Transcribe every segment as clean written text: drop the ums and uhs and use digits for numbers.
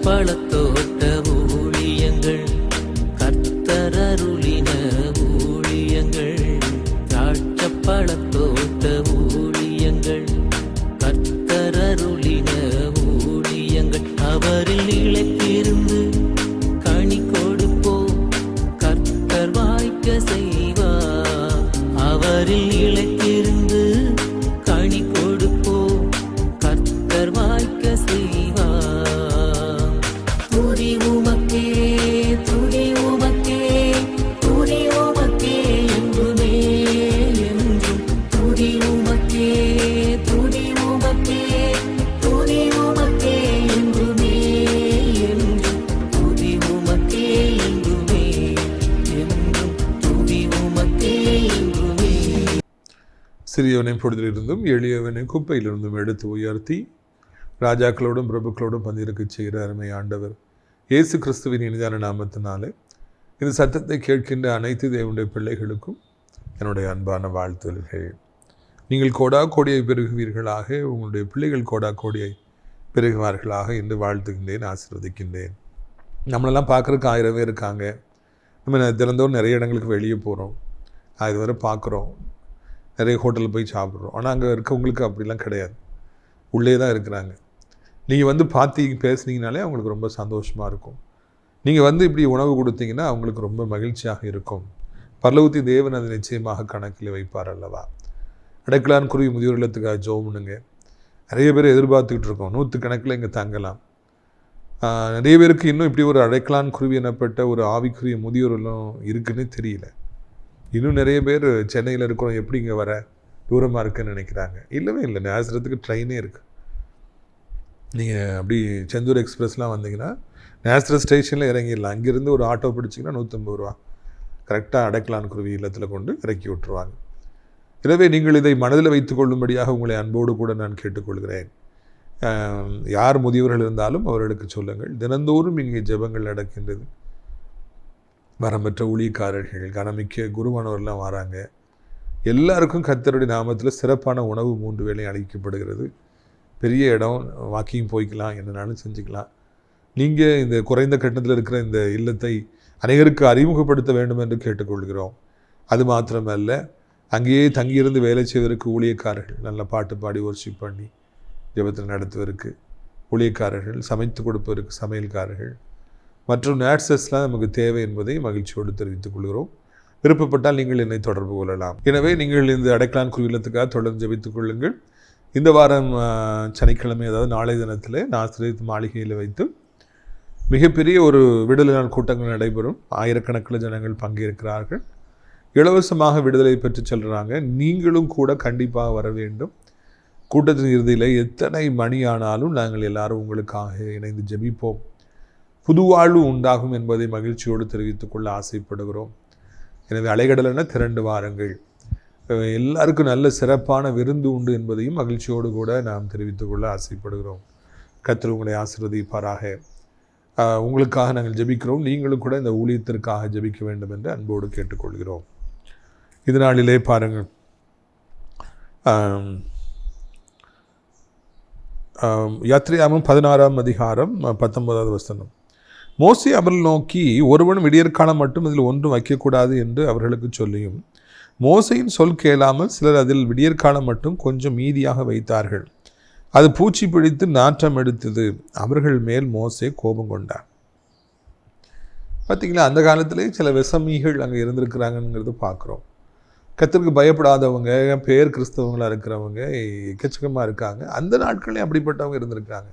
பழத்தோட்ட ஊழியங்கள், கர்த்தர் அருளின ஊழியங்கள். திராட்சை பழத்தோட்ட ஊழியங்கள், கர்த்தர் அருளின ஊழியங்கள். அவரில் இழைத்திருந்து கனி கொடுப்போம், கர்த்தர் வாய்க்க செய்வார். அவரில் இழைத்திருந்து கனி கொடுப்போம், கர்த்தர் வாய்க்க செய்வார். துதி உமக்கே, துதி உமக்கே, துதி உமக்கே என்றுமே என்றும். துதி உமக்கே, துதி உமக்கே, துதி உமக்கே என்றுமே என்றும். துதி உமக்கே என்றுமே என்றும். துதி உமக்கே என்றுமே. சிறியவனை பொழுதிலிருந்தும் எளியவனை குப்பையிலிருந்தும் எடுத்து உயர்த்தி ராஜாக்களோடும் பிரபுக்களோடும் பந்திருக்க செய்கிற அருமை ஆண்டவர் இயேசு கிறிஸ்துவின் இனிதான நாமத்தினாலே இந்த சத்தத்தை கேட்கின்ற அனைத்து தேவனுடைய பிள்ளைகளுக்கும் என்னுடைய அன்பான வாழ்த்துதல்கள். நீங்கள் கோடா கோடியை பெருகுவீர்களாக, உங்களுடைய பிள்ளைகள் கோடா கோடியை பெருகுவார்களாக என்று வாழ்த்துகின்றேன், ஆசீர்வதிக்கின்றேன். நம்மளெல்லாம் பார்க்குறதுக்கு 1000 பேர் இருக்காங்க. நம்ம தினந்தோறும் நிறைய இடங்களுக்கு வெளியே போகிறோம், இது வரை பார்க்குறோம், நிறைய ஹோட்டலில் போய் சாப்பிட்றோம். ஆனால் அங்கே இருக்கவங்களுக்கு அப்படிலாம் கிடையாது, உள்ளே தான் இருக்கிறாங்க. நீங்கள் வந்து பேசுனீங்கனாலே அவங்களுக்கு ரொம்ப சந்தோஷமாக இருக்கும். நீங்கள் இப்படி உணவு கொடுத்தீங்கன்னா அவங்களுக்கு ரொம்ப மகிழ்ச்சியாக இருக்கும். பரலோகத்தி தேவன் அதை நிச்சயமாக கணக்கில் வைப்பார் அல்லவா. அடைக்கலான் குருவி முதியோர் இல்லத்துக்காக ஜெபம் பண்ணுங்க. நிறைய பேர் எதிர்பார்த்துக்கிட்டு இருக்கோம், 100 கணக்கில் இங்கே தங்கலாம். நிறைய பேருக்கு இன்னும் இப்படி ஒரு அடைக்கலான் குருவி எனப்பட்ட ஒரு ஆவிக்குரிய முதியோர் இல்லம் இருக்குன்னு தெரியல. இன்னும் நிறைய பேர் சென்னையில் இருக்கிறோம், எப்படி இங்கே வர தூரமாக இருக்குன்னு நினைக்கிறாங்க. இல்லவே இல்லை, நேசரத்துக்கு ட்ரெயினே இருக்குது. நீங்கள் அப்படி செந்தூர் எக்ஸ்பிரஸ்லாம் வந்தீங்கன்னா நேசரத் ஸ்டேஷனில் இறங்கிடலாம். அங்கேருந்து ஒரு ஆட்டோ பிடிச்சிங்கன்னா 150 ரூபா கரெக்டாக அடைக்கலான் குருவி இல்லத்தில் கொண்டு இறக்கி விட்டுருவாங்க. எனவே நீங்கள் இதை மனதில் வைத்துக் கொள்ளும்படியாக உங்களை அன்போடு கூட நான் கேட்டுக்கொள்கிறேன். யார் முதியவர்கள் இருந்தாலும் அவர்களுக்கு சொல்லுங்கள். தினந்தோறும் இங்கே ஜெபங்கள் நடக்கின்றது. வரம்பற்ற ஊழியக்காரர்கள், கனமிக்க குருவானவர்லாம் வராங்க. எல்லாருக்கும் கர்த்தருடைய நாமத்தில் சிறப்பான உணவு 3 வேளை அளிக்கப்படுகிறது. பெரிய இடம், வாக்கிங் போய்க்கலாம், என்னன்னாலும் செஞ்சுக்கலாம். நீங்கள் இந்த குறைந்த கட்டணத்தில் இருக்கிற இந்த இல்லத்தை அனைவருக்கு அறிமுகப்படுத்த வேண்டும் என்று கேட்டுக்கொள்கிறோம். அது மாத்திரமல்ல, அங்கேயே தங்கியிருந்து வேலை செய்வதற்கு ஊழியக்காரர்கள், நல்ல பாட்டு பாடி வர்ஷிப் பண்ணி ஜெபத்தில் நடத்துவதற்கு ஊழியக்காரர்கள், சமைத்து கொடுப்பதற்கு சமையல்காரர்கள் மற்றும் நேட்ஸஸ்லாம் நமக்கு தேவை என்பதை மகிழ்ச்சியோடு தெரிவித்துக் கொள்கிறோம். விருப்பப்பட்டால் நீங்கள் என்னை தொடர்பு கொள்ளலாம். எனவே நீங்கள் இந்த அடைக்கலான் குருவி இல்லத்துக்காக தொடர்ந்து ஜெபித்துக் கொள்ளுங்கள். இந்த வாரம் சனிக்கிழமை, அதாவது நாளைய தினத்தில் நாசரேத் மாளிகையில் வைத்து மிகப்பெரிய ஒரு விடுதலை நாள் கூட்டங்கள் நடைபெறும். 1000கணக்கில் ஜனங்கள் பங்கேற்கிறார்கள். இலவசமாக விடுதலை பெற்று செல்கிறாங்க. நீங்களும் கூட கண்டிப்பாக வர வேண்டும். கூட்டத்தின் இறுதியில் எத்தனை மணி ஆனாலும் நாங்கள் எல்லாரும் உங்களுக்காக இணைந்து ஜெபிப்போம். புதுவாழ்வு உண்டாகும் என்பதை மகிழ்ச்சியோடு தெரிவித்துக் கொள்ள ஆசைப்படுகிறோம். எனவே அலைகடலென திரண்டு வாருங்கள். எல்லாருக்கும் நல்ல சிறப்பான விருந்து உண்டு என்பதையும் மகிழ்ச்சியோடு கூட நாம் தெரிவித்துக் கொள்ள ஆசைப்படுகிறோம். கர்த்தர் உங்களை ஆசீர்வதிப்பாராக. உங்களுக்காக நாங்கள் ஜெபிக்கிறோம். நீங்களும் கூட இந்த ஊழியத்திற்காக ஜெபிக்க வேண்டும் என்று அன்போடு கேட்டுக்கொள்கிறோம். இது நாளிலே பாருங்கள், யாத்திரையாகமம் 16ஆம் அதிகாரம் 19வது வசனம். மோசே அவர்கள் நோக்கி, ஒருவன் விடியற்காலம் மட்டும் இதில் ஒன்றும் வைக்கக்கூடாது என்று அவர்களுக்கு சொல்லியும், மோசையின் சொல் கேளாமல் சிலர் அதில் விடியற்காலம் மட்டும் கொஞ்சம் மீதியாக வைத்தார்கள். அது பூச்சி பிடித்து நாற்றம் எடுத்தது. அவர்கள் மேல் மோசே கோபம் கொண்டார். பார்த்திங்களா, அந்த காலத்திலே சில விசமிகள் அங்கே இருந்திருக்கிறாங்கங்கிறது பார்க்குறோம். கர்த்தருக்கு பயப்படாதவங்க, பேர் கிறிஸ்தவங்களாக இருக்கிறவங்க எக்கச்சக்கமாக இருக்காங்க. அந்த நாட்களே அப்படிப்பட்டவங்க இருந்திருக்காங்க.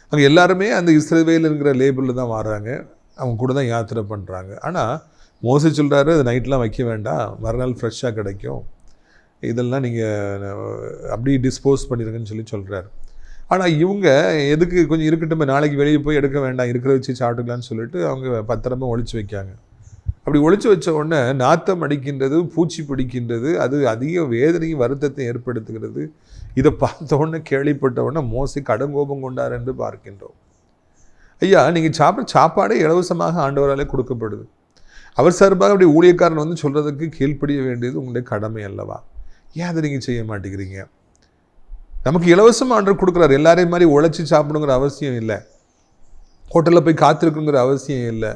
அவங்க எல்லாருமே அந்த இஸ்ரவேலுங்கிற லேபிளில் தான் வர்றாங்க. அவங்க கூட தான் யாத்திரை பண்ணுறாங்க. ஆனால் மோசே சொல்கிறாரு, அது நைட்லாம் வைக்க வேண்டாம், மறுநாள் ஃப்ரெஷ்ஷாக கிடைக்கும், இதெல்லாம் நீங்கள் அப்படி டிஸ்போஸ் பண்ணிடுங்கன்னு சொல்கிறாரு. ஆனால் இவங்க எதுக்கு கொஞ்சம் இருக்கட்டும், நாளைக்கு வெளியே போய் எடுக்க வேண்டாம், இருக்கிற வச்சு சாப்பிட்டுக்கலான்னு சொல்லிட்டு அவங்க பத்திரமா ஒழிச்சு வைக்காங்க. அப்படி ஒழிச்சு வச்ச உடனே நாத்தம் அடிக்கின்றது, பூச்சி பிடிக்கின்றது. அது அதிக வேதனையும் வருத்தத்தை ஏற்படுத்துகிறது. இதை பார்த்த உடனே, கேள்விப்பட்ட உடனே மோசே கடுங்கோபம் கொண்டார் என்று பார்க்கின்றோம். ஐயா, நீங்கள் சாப்பாடே இலவசமாக ஆண்டவராலே கொடுக்கப்படுது. அவர் சார்பாக அப்படி ஊழியக்காரன் வந்து சொல்கிறதுக்கு கீழ்ப்படிய வேண்டியது உங்களுடைய கடமை அல்லவா? ஏன் அதை நீங்கள் செய்ய மாட்டேங்கிறீங்க? நமக்கு இலவசம் ஆண்டவர் கொடுக்குறாரு. எல்லாரையும் மாதிரி உழைச்சி சாப்பிடுங்கிற அவசியம் இல்லை. ஹோட்டலில் போய் காத்திருக்குங்கிற அவசியம் இல்லை.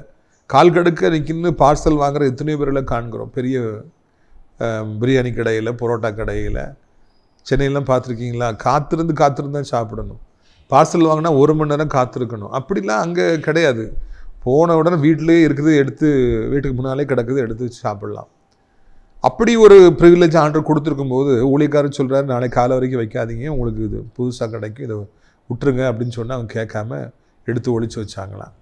கால் கடுக்க நிற்கின்னு பார்சல் வாங்குகிற எத்தனையோ பேர்களை காண்கிறோம். பெரிய பிரியாணி கடையில், பரோட்டா கடையில், சென்னையிலாம் பார்த்துருக்கீங்களா? காத்திருந்து தான் சாப்பிடணும். பார்சல் வாங்கினா 1 மணி நேரம் காத்திருக்கணும். அப்படிலாம் அங்கே கிடையாது. போன உடனே வீட்டிலே இருக்குது, எடுத்து வீட்டுக்கு முன்னாலே கிடக்குது, எடுத்து சாப்பிட்லாம். அப்படி ஒரு ப்ரிவிலேஜ் ஆர்டர் கொடுத்துருக்கும் போது ஊழியக்காரர் சொல்கிறார், நாளைக்கு காலை வரைக்கும் வைக்காதீங்க, உங்களுக்கு இது புதுசாக கிடைக்கும், இதை விட்டுருங்க அப்படின்னு சொன்னால் அவங்க கேட்காம எடுத்து ஒழிச்சு வச்சாங்களாம்.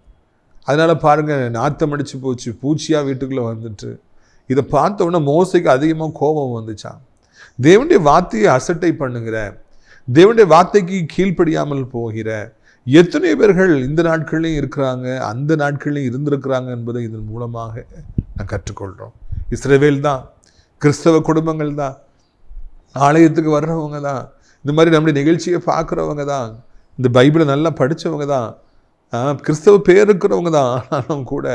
அதனால் பாருங்கள், நாத்தம் அடித்து போச்சு, பூச்சியாக வீட்டுக்குள்ளே வந்துட்டு. இதை பார்த்த உடனே மோசைக்கு அதிகமாக கோபம் வந்துச்சான். தேவனுடைய வார்த்தையை அசட்டை பண்ணுகிற, தேவனுடைய வார்த்தைக்கு கீழ்ப்படியாமல் போகிற எத்தனை பேர்கள் இந்த நாட்கள்லையும் இருக்கிறாங்க, அந்த நாட்கள்லையும் இருந்திருக்கிறாங்க என்பதை இதன் மூலமாக நான் கற்றுக்கொள்கிறோம். இஸ்ரவேல் தான், கிறிஸ்தவ குடும்பங்கள் தான், ஆலயத்துக்கு வர்றவங்க தான், இந்த மாதிரி நம்முடைய நிகழ்ச்சியை பார்க்குறவங்க தான், இந்த பைபிளை நல்லா படித்தவங்க தான், கிறிஸ்தவ பெயர் இருக்கிறவங்க தான். ஆனாலும் கூட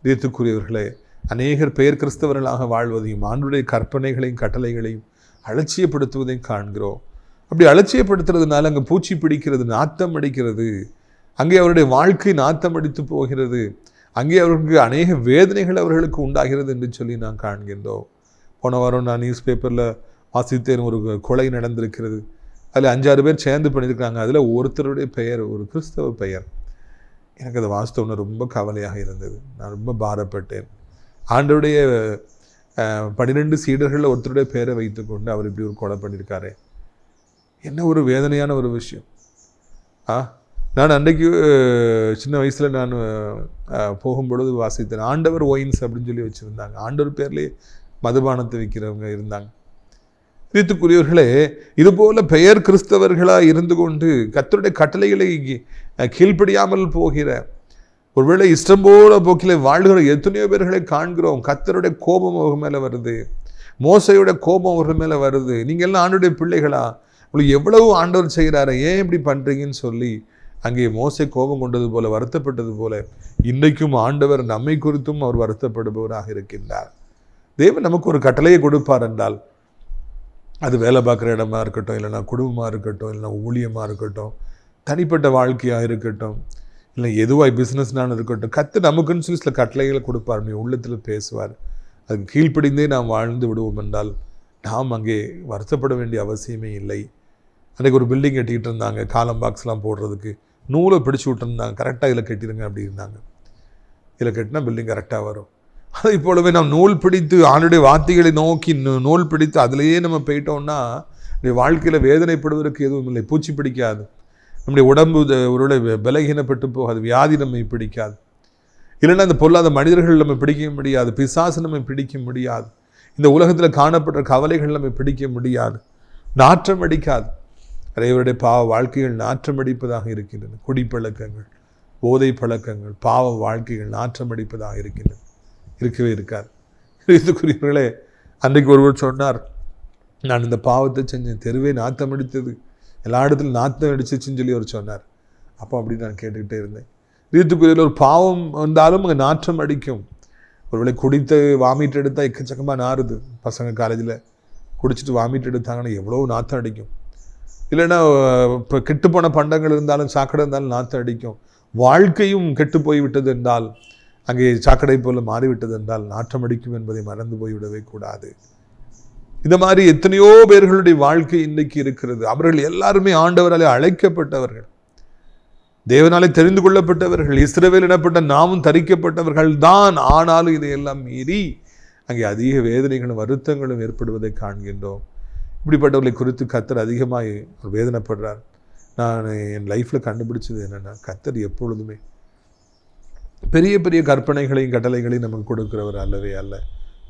தேத்துக்குரியவர்களே, அநேகர் பெயர் கிறிஸ்தவர்களாக வாழ்வதையும் ஆண்டுடைய கற்பனைகளையும் கட்டளைகளையும் அலட்சியப்படுத்துவதையும் காண்கிறோம். அப்படி அலட்சியப்படுத்துறதுனால அங்கே பூச்சி பிடிக்கிறது, நாத்தம் அடிக்கிறது, அங்கே அவருடைய வாழ்க்கை நாத்தம் அடித்து போகிறது, அங்கே அவர்களுக்கு அநேக வேதனைகள் அவர்களுக்கு உண்டாகிறது என்று சொல்லி நான் காண்கின்றோம். போன வாரம் நான் நியூஸ் பேப்பரில் வாசித்தேன், ஒரு கொலை நடந்திருக்கிறது. அதில் 5-6 பேர் சேர்ந்து பண்ணியிருக்கிறாங்க. அதில் ஒருத்தருடைய பெயர் ஒரு கிறிஸ்தவ பெயர். எனக்கு அதை வாசித்தோன்னு ரொம்ப கவலையாக இருந்தது. நான் ரொம்ப பாரப்பட்டேன். ஆண்டவருடைய 12 சீடர்களில் ஒருத்தருடைய பெயரை வைத்துக்கொண்டு அவர் இப்படி ஒரு கொலை பண்ணியிருக்காரு. என்ன ஒரு வேதனையான ஒரு விஷயம். நான் அன்றைக்கு சின்ன வயசில் நான் போகும்பொழுது வாசித்தேன். ஆண்டவர் ஒயின்ஸ் அப்படின்னு சொல்லி வச்சுருந்தாங்க. ஆண்டவர் பேர்லேயே மதுபானத்தை விற்கிறவங்க இருந்தாங்க. கிறிஸ்துக்குரியவர்களே, இதுபோல் பெயர் கிறிஸ்தவர்களாக இருந்து கொண்டு கர்த்தருடைய கட்டளைகளை கீழ்ப்படியாமல் போகிற, ஒருவேளை இஷ்டம் போல போக்கிலே வாழ்கிற எத்தனையோ பேர்களை காண்கிறோம். கர்த்தருடைய கோபம் அவர்கள் மேலே வருது, மோசையோட கோபம் அவர்கள் மேலே வருது. நீங்கள் எல்லாம் ஆண்டவருடைய பிள்ளைகளா, உங்களுக்கு எவ்வளவு ஆண்டவர் செய்கிறாரு, ஏன் இப்படி பண்ணுறீங்கன்னு சொல்லி அங்கே மோசை கோபம் கொண்டது போல, வருத்தப்பட்டது போல இன்றைக்கும் ஆண்டவர் நம்மை குறித்தும் அவர் வருத்தப்படுபவராக இருக்கின்றார். தேவன் நமக்கு ஒரு கட்டளையை கொடுப்பார் என்றால், அது வேலை பார்க்குற இடமா இருக்கட்டும், இல்லைனா குடும்பமாக இருக்கட்டும், இல்லைனா ஊழியமாக இருக்கட்டும், தனிப்பட்ட வாழ்க்கையாக இருக்கட்டும், இல்லை எதுவாக பிஸ்னஸ்னாலும் இருக்கட்டும், கர்த்தர் நமக்குன்னு சொல்லி சில கட்டளைகளை கொடுப்பார். நீ உள்ளத்தில் பேசுவார். அதுக்கு கீழ்ப்படிந்தே நாம் வாழ்ந்து விடுவோம் என்றால் நாம் அங்கே வருத்தப்பட வேண்டிய அவசியமே இல்லை. அன்றைக்கு ஒரு பில்டிங் கட்டிக்கிட்டு இருந்தாங்க, காலம் பாக்ஸ்லாம் போடுறதுக்கு நூலை பிடிச்சி விட்டுருந்தாங்க. கரெக்டாக இதில் கட்டிடுங்க அப்படின்னாங்க. இதில் கட்டினா பில்டிங் கரெக்டாக வரும். அதை போலவே நாம் நூல் பிடித்து ஆண்டுடைய வார்த்தைகளை நோக்கி நூல் பிடித்து அதிலேயே நம்ம போயிட்டோம்னா நம்முடைய வாழ்க்கையில் வேதனைப்படுவதற்கு எதுவும் இல்லை. பூச்சி பிடிக்காது, நம்முடைய உடம்பு ஒருவேளை பலகீனப்பட்டு போகாது, வியாதி நம்மை பிடிக்காது, இல்லைன்னா அந்த பொல்லாத மனிதர்கள் நம்ம பிடிக்க முடியாது, பிசாசு நம்மை பிடிக்க முடியாது, இந்த உலகத்தில் காணப்படுற கவலைகள் நம்மை பிடிக்க முடியாது, நாற்றம் அடிக்காது. நிறையவருடைய பாவ வாழ்க்கைகள் நாற்றம் அடிப்பதாக இருக்கின்றன. குடிப்பழக்கங்கள், போதை பழக்கங்கள், பாவ வாழ்க்கைகள் நாற்றம் அடிப்பதாக இருக்கின்றன. இருக்கவே இருக்காது. இதுக்குரியவர்களே, அன்றைக்கு ஒருவர் சொன்னார், நான் இந்த பாவத்தை செஞ்சேன், தெருவே நாத்தம் அடித்தது, எல்லா இடத்துலையும் நாத்தம் அடிச்சிச்சுன்னு சொல்லி அவர் சொன்னார். அப்போ அப்படி நான் கேட்டுக்கிட்டே இருந்தேன். இதுக்குரியதில் ஒரு பாவம் வந்தாலும் அங்கே நாற்றம் அடிக்கும். ஒருவேளை குடித்து வாமிட் எடுத்தால் எக்கச்சக்கமாக நாறுது. பசங்க காலேஜில் குடிச்சிட்டு வாமிட் எடுத்தாங்கன்னா எவ்வளோ நாற்றம் அடிக்கும். இல்லைன்னா இப்போ கெட்டுப்போன பண்டங்கள் இருந்தாலும், சாக்கடை இருந்தாலும் நாற்றம் அடிக்கும். வாழ்க்கையும் கெட்டு போய்விட்டது என்றால், அங்கே சாக்கடை போல மாறிவிட்டது என்றால் நாற்றம் அடிக்கும் என்பதை மறந்து போய்விடவே கூடாது. இந்த மாதிரி எத்தனையோ பேர்களுடைய வாழ்க்கை இன்றைக்கு இருக்கிறது. அவர்கள் எல்லாருமே ஆண்டவராலே அழைக்கப்பட்டவர்கள், தேவனாலே தெரிந்து கொள்ளப்பட்டவர்கள், இஸ்ரவேல் எனப்பட்ட நாமும் தரிக்கப்பட்டவர்கள் தான். ஆனாலும் இதையெல்லாம் மீறி அங்கே அதிக வேதனைகளும் வருத்தங்களும் ஏற்படுவதை காண்கின்றோம். இப்படிப்பட்டவர்களை குறித்து கர்த்தர் அதிகமாக வேதனைப்படுறார். நான் என் லைஃப்பில் கண்டுபிடிச்சது என்னென்னா, கர்த்தர் எப்பொழுதுமே பெரிய பெரிய கற்பனைகளையும் கட்டளைகளையும் நமக்கு கொடுக்குறவர் அல்லவே அல்ல.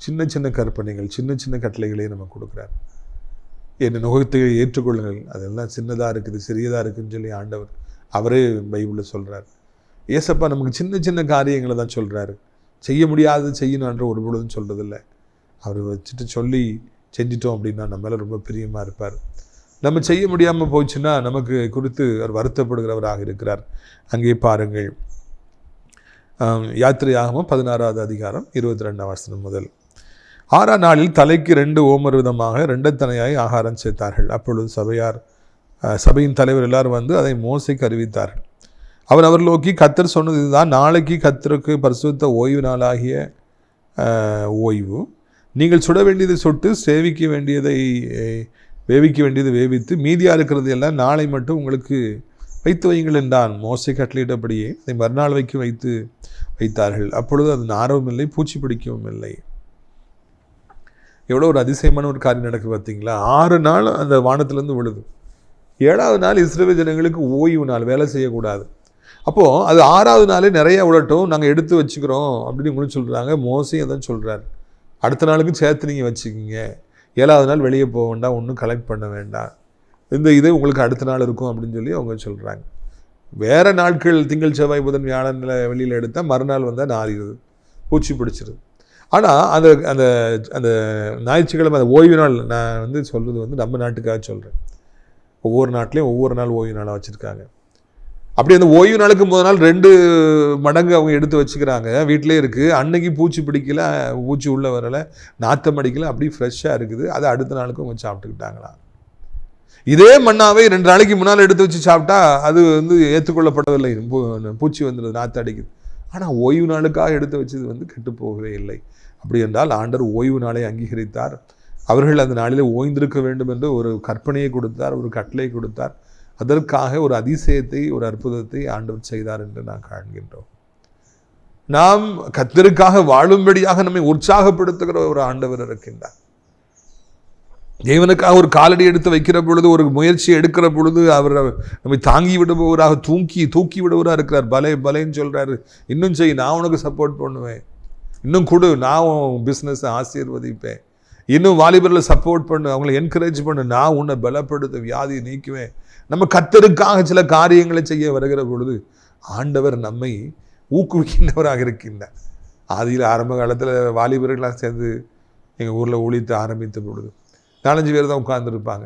சின்ன சின்ன கற்பனைகள், சின்ன சின்ன கட்டளைகளையும் நமக்கு கொடுக்குறார். என்னை நுகத்தை ஏற்றுக்கொள்ளுங்கள், அதெல்லாம் சின்னதாக இருக்குது, சிறியதாக இருக்குதுன்னு சொல்லி ஆண்டவர் அவரே பைபிளில் சொல்கிறார். ஏசப்பா நமக்கு சின்ன சின்ன காரியங்களை தான் சொல்கிறாரு, செய்ய முடியாதது செய்யணுன்ற ஒரு பொழுதும் சொல்கிறதில்ல. அவர் வச்சுட்டு சொல்லி செஞ்சிட்டோம் அப்படின்னா நம்ம மேலே ரொம்ப பிரியமாக இருப்பார். நம்ம செய்ய முடியாமல் போச்சுன்னா நமக்கு குறித்து அவர் வருத்தப்படுகிறவராக இருக்கிறார். அங்கே பாருங்கள், யாத்திரையாகமம் 16வது அதிகாரம் 22ஆம் வசனம் முதல். 6ஆம் நாளில் தலைக்கு 2 ஓமர் விதமாக 2 தனையாய் ஆகாரம் சேர்த்தார்கள். அப்பொழுது சபையின் தலைவர் எல்லாரும் வந்து அதை மோசைக்கு அறிவித்தார்கள். அவர் நோக்கி கர்த்தர் சொன்னது இதுதான், நாளைக்கு கர்த்தருக்கு பரிசுத்த ஓய்வு நாளாகிய ஓய்வு. நீங்கள் சுட வேண்டியதை சுட்டு வேவிக்க வேண்டியதை வேவித்து மீதியாக இருக்கிறது எல்லாம் நாளை மட்டும் உங்களுக்கு வைத்து வையுங்கள் என்றான். மோசே கட்டளையிட்டபடியே அதை மறுநாள் வைத்தார்கள். அப்பொழுது அது நாரவும் இல்லை, பூச்சி பிடிக்கவும் இல்லை. எவ்வளோ ஒரு அதிசயமான ஒரு காரியம் நடக்குது பார்த்தீங்களா? 6 நாள் அந்த வானத்திலேருந்து விழுது. 7வது நாள் இஸ்ரவேல் ஜனங்களுக்கு ஓய்வு நாள், வேலை செய்யக்கூடாது. அப்போது அது 6வது நாளே நிறைய விழட்டும், நாங்கள் எடுத்து வச்சுக்கிறோம் அப்படின்னு உங்களுக்கு சொல்கிறாங்க. மோசையும் அதான் சொல்கிறார், அடுத்த நாளுக்கும் சேர்த்து நீங்கள் வச்சுக்கிங்க, 7வது நாள் வெளியே போக வேண்டாம், ஒன்றும் கலெக்ட் பண்ண வேண்டாம், இந்த இது உங்களுக்கு அடுத்த நாள் இருக்கும் அப்படின்னு சொல்லி அவங்க சொல்கிறாங்க. வேறு நாட்கள் திங்கள் செவ்வாய் புதன் வியாழனில் வெளியில் எடுத்தால் மறுநாள் வந்தால் நாரிடுது, பூச்சி பிடிச்சிருது. ஆனால் அந்த அந்த அந்த ஞாயிற்றுக்கிழமை அந்த ஓய்வு நாள் நான் சொல்கிறது நம்ம நாட்டுக்காக சொல்கிறேன். ஒவ்வொரு நாட்டிலையும் ஒவ்வொரு நாள் ஓய்வு நாளாக வச்சுருக்காங்க. அப்படி அந்த ஓய்வு நாளுக்கு முதல் நாள் 2 மடங்கு அவங்க எடுத்து வச்சுக்கிறாங்க, வீட்டிலே இருக்குது. அன்னைக்கு பூச்சி பிடிக்கல, பூச்சி உள்ளே வரலை, நாத்தம் அடிக்கலை, அப்படியே ஃப்ரெஷ்ஷாக இருக்குது. அதை அடுத்த நாளுக்கு அவங்க சாப்பிட்டுக்கிட்டாங்களாம். இதே மண்ணாவே 2 நாளைக்கு முன்னால் எடுத்து வச்சு சாப்பிட்டா அது ஏற்றுக்கொள்ளப்படவில்லை, பூச்சி வந்துடுது, நாற்று அடிக்குது. ஆனால் ஓய்வு நாளுக்காக எடுத்து வச்சது கெட்டு போகவே இல்லை. அப்படி என்றால் ஆண்டவர் ஓய்வு நாளை அங்கீகரித்தார். அவர்கள் அந்த நாளிலே ஓய்ந்திருக்க வேண்டும் என்று ஒரு கற்பனையை கொடுத்தார், ஒரு கட்டளை கொடுத்தார். அதற்காக ஒரு அதிசயத்தை, ஒரு அற்புதத்தை ஆண்டவர் செய்தார் என்று நாம் காண்கின்றோம். நாம் கர்த்தருக்காக வாழும்படியாக நம்மை உற்சாகப்படுத்துகிற ஒரு ஆண்டவர் இருக்கின்றார். தேவனுக்காக ஒரு காலடி எடுத்து வைக்கிற பொழுது, ஒரு முயற்சி எடுக்கிற பொழுது அவர் நம்மை தாங்கி விடுபவராக, தூக்கி விடுவராக இருக்கிறார். பலேன்னு சொல்கிறாரு, இன்னும் செய், நான் உனக்கு சப்போர்ட் பண்ணுவேன், இன்னும் கொடு, நான் உன் பிஸ்னஸை ஆசீர்வதிப்பேன், இன்னும் வாலிபரில் சப்போர்ட் பண்ணு, அவங்களை என்கரேஜ் பண்ணு, நான் உன்னை பலப்படுத்த, வியாதியை நீக்குவேன். நம்ம கர்த்தருக்காக சில காரியங்களை செய்ய வருகிற பொழுது ஆண்டவர் நம்மை ஊக்குவிக்கின்றவராக இருக்கின்றார். ஆதியில் ஆரம்ப காலத்தில் வாலிபர்களாக சேர்ந்து எங்கள் ஊரில் ஊழியத்தை ஆரம்பித்த பொழுது 4-5 பேர் தான் உட்கார்ந்துருப்பாங்க.